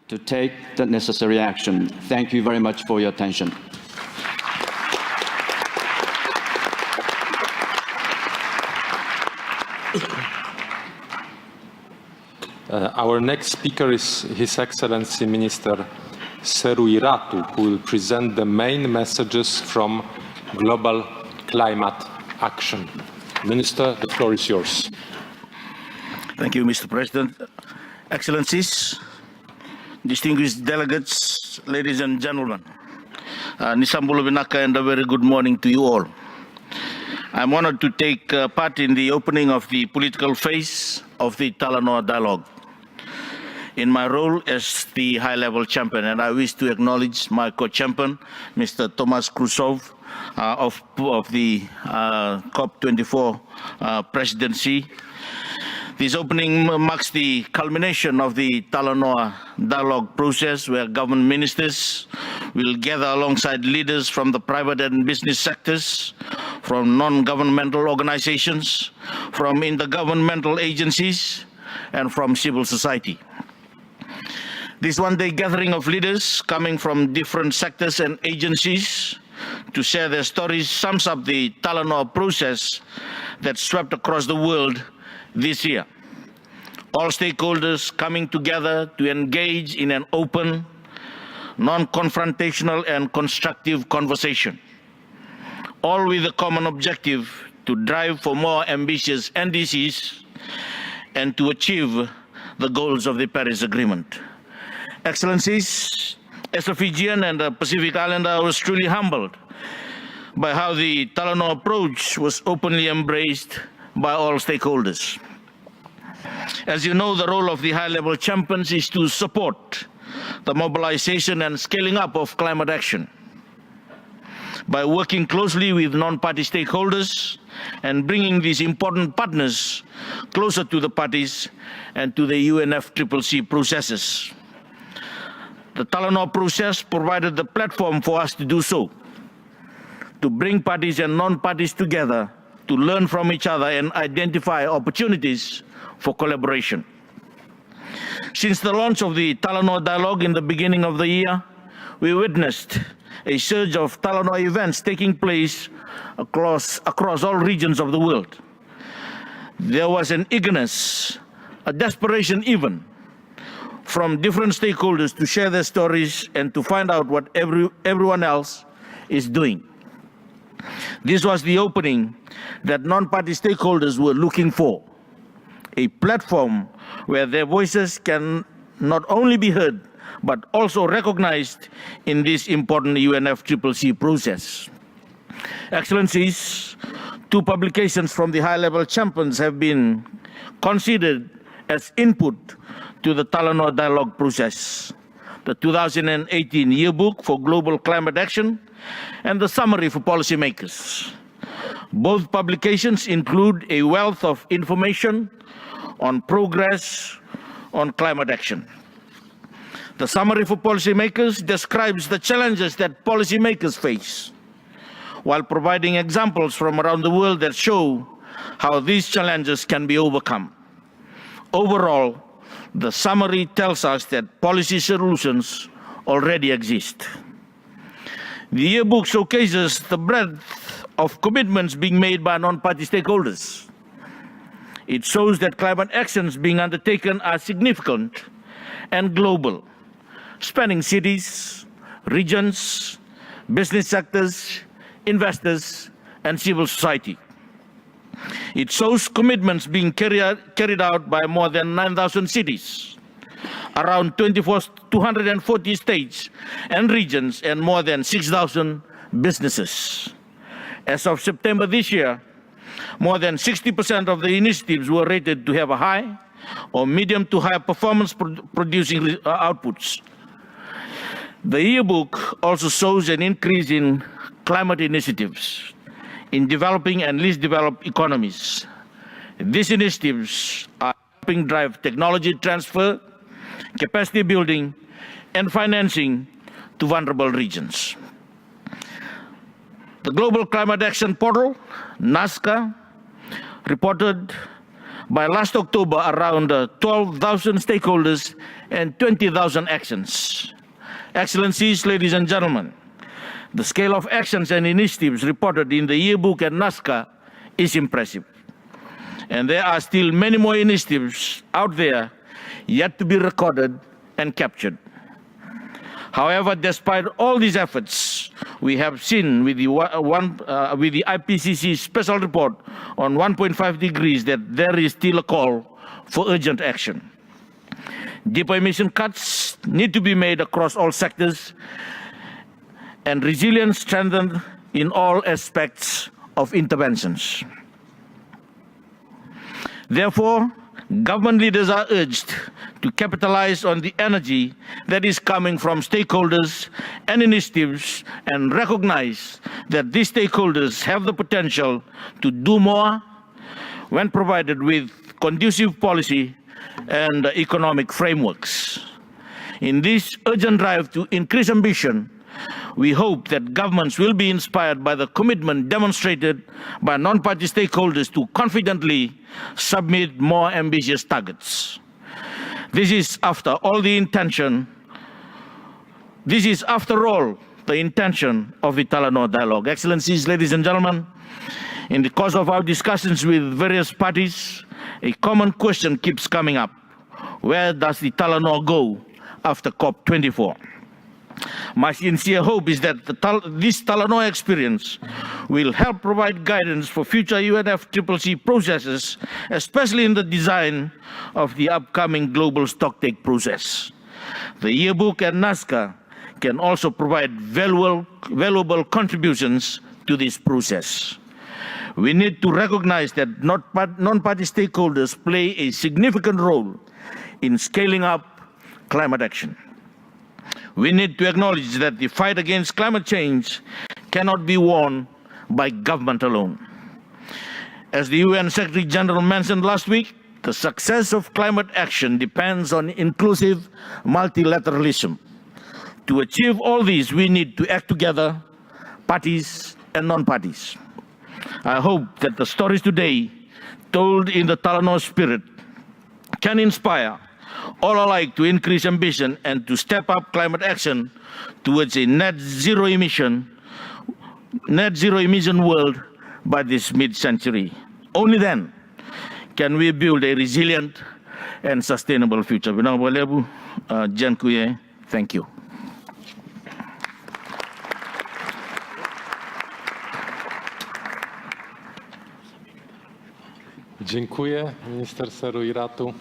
to take the necessary action. Thank you very much for your attention. Our next speaker is His Excellency Minister Seru Iratu, who will present the main messages from Global Climate Action. Minister, the floor is yours. Thank you, Mr. President. Excellencies, distinguished delegates, ladies and gentlemen, Nisambulu Vinaka, and a very good morning to you all. I'm honored to take part in the opening of the political phase of the Talanoa Dialogue in my role as the high-level champion, and I wish to acknowledge my co-champion, Mr. Tomas Krusov, of the COP24 presidency. This opening marks the culmination of the Talanoa Dialogue process, where government ministers will gather alongside leaders from the private and business sectors, from non-governmental organizations, from intergovernmental agencies, and from civil society. This one-day gathering of leaders coming from different sectors and agencies to share their stories sums up the Talanoa process that swept across the world this year. All stakeholders coming together to engage in an open, non-confrontational and constructive conversation, all with a common objective to drive for more ambitious NDCs and to achieve the goals of the Paris Agreement. Excellencies, as a Fijian and a Pacific Islander, I was truly humbled by how the Talanoa approach was openly embraced by all stakeholders. As you know, the role of the high-level champions is to support the mobilization and scaling up of climate action by working closely with non-party stakeholders and bringing these important partners closer to the parties and to the UNFCCC processes. The Talanoa process provided the platform for us to do so, to bring parties and non-parties together, to learn from each other and identify opportunities for collaboration. Since the launch of the Talanoa Dialogue in the beginning of the year, we witnessed a surge of Talanoa events taking place across all regions of the world. There was an eagerness, a desperation even, from different stakeholders to share their stories and to find out what everyone else is doing. This was the opening that non-party stakeholders were looking for, a platform where their voices can not only be heard, but also recognized in this important UNFCCC process. Excellencies, 2 publications from the high-level champions have been considered as input to the Talanoa Dialogue process: the 2018 Yearbook for Global Climate Action and the Summary for Policymakers. Both publications include a wealth of information on progress on climate action. The Summary for Policymakers describes the challenges that policymakers face, while providing examples from around the world that show how these challenges can be overcome. Overall, the summary tells us that policy solutions already exist. The yearbook showcases the breadth of commitments being made by non-party stakeholders. It shows that climate actions being undertaken are significant and global, spanning cities, regions, business sectors, investors, and civil society. It shows commitments being carried out by more than 9,000 cities, around 240 states and regions, and more than 6,000 businesses. As of September this year, more than 60% of the initiatives were rated to have a high or medium to high performance producing outputs. The yearbook also shows an increase in climate initiatives in developing and least developed economies. These initiatives are helping drive technology transfer, capacity building, and financing to vulnerable regions. The Global Climate Action Portal, NASCA, reported By last October, around 12,000 stakeholders and 20,000 actions. Excellencies, ladies and gentlemen, the scale of actions and initiatives reported in the yearbook and NASCA is impressive. And there are still many more initiatives out there yet to be recorded and captured. However, despite all these efforts, we have seen with the IPCC special report on 1.5 degrees that there is still a call for urgent action. Deeper emission cuts need to be made across all sectors and resilience strengthened in all aspects of interventions. Therefore, government leaders are urged to capitalize on the energy that is coming from stakeholders and initiatives and recognize that these stakeholders have the potential to do more when provided with conducive policy and economic frameworks. In this urgent drive to increase ambition, we hope that governments will be inspired by the commitment demonstrated by non-party stakeholders to confidently submit more ambitious targets. This is, after all, the intention of the Talanoa Dialogue. Excellencies, ladies and gentlemen, in the course of our discussions with various parties, a common question keeps coming up. Where does the Talanoa go after COP24? My sincere hope is that this Talanoa experience will help provide guidance for future UNFCCC processes, especially in the design of the upcoming global stocktake process. The yearbook and NASCA can also provide valuable contributions to this process. We need to recognize that non-party stakeholders play a significant role in scaling up climate action. We need to acknowledge that the fight against climate change cannot be won by government alone. As the UN Secretary General mentioned last week, the success of climate action depends on inclusive multilateralism. To achieve all these, we need to act together, parties and non-parties. I hope that the stories today, told in the Talanoa spirit, can inspire all alike to increase ambition and to step up climate action towards a net zero emission world by this mid-century. Only then can we build a resilient and sustainable future. Thank you. Dziękuję, minister Seruiratu.